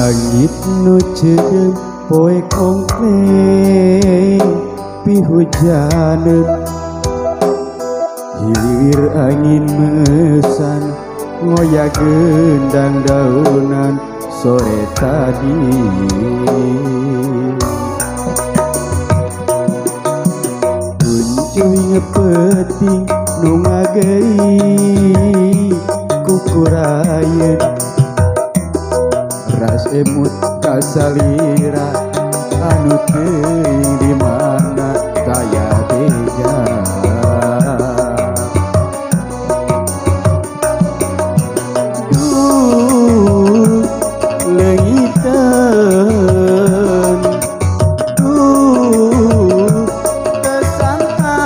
Langit nu ceudeum poe kongkleng pihujaneun hilir angin mesan ngoyak gendang daunan sore tadi kuncuy ngepeting nu ngagei kukurayeun ras emut kasalira anu teuing di mana daya beja duh leungiteun duh kesangka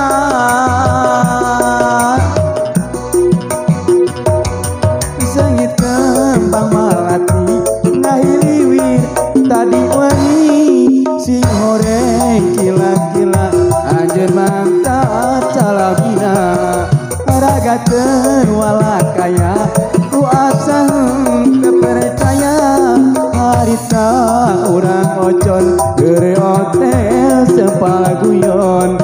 sengit kembang melati ngahiliwir tadi wangi si horeng kila-kila anjeun mangkat salamina ragakeun walakaya ku asa teu percaya harita urang ocon geure hotel sepalaguyon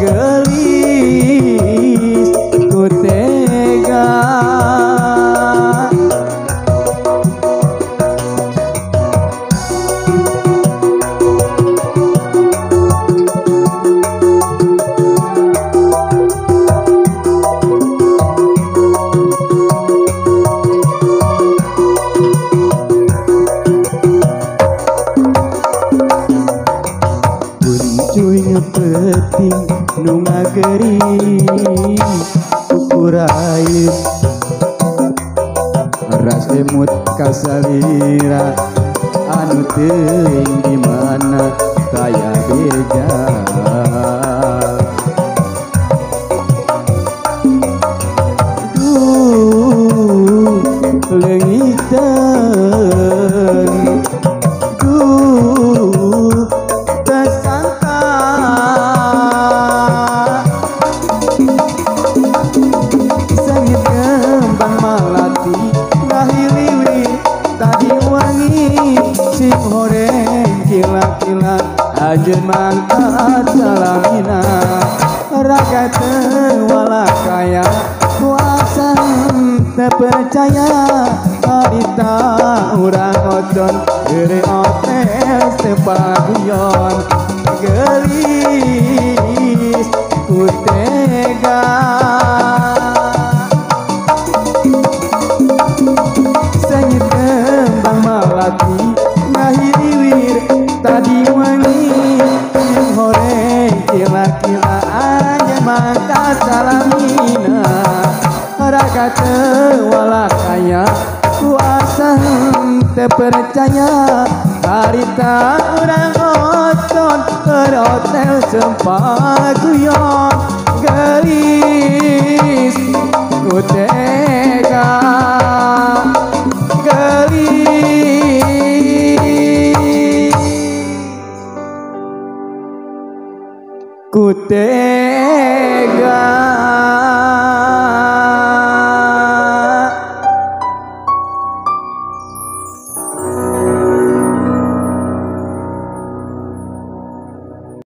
gelis ku tega kuncuy ngepeting nu ngageri kukurayeun ras emut kasalira anu teuing di mana daya beja duh leungiteun duh tersangka sengit kembang melati ngahiliwir tadi wangi sing horeng kila-kila anjeun mangkat salamina ragakeun walakaya kuasa teu percaya harita urang ocon geure hotel sepalaguyon gelis ku tega sengit kembang melati ngahiliwir tadi wangi sing horeng kila-kila anjeun mangkat salamina ragakeun walakaya kuasa teu percaya harita urang ocon keur hotel sepalaguyon gelis ku tega gelis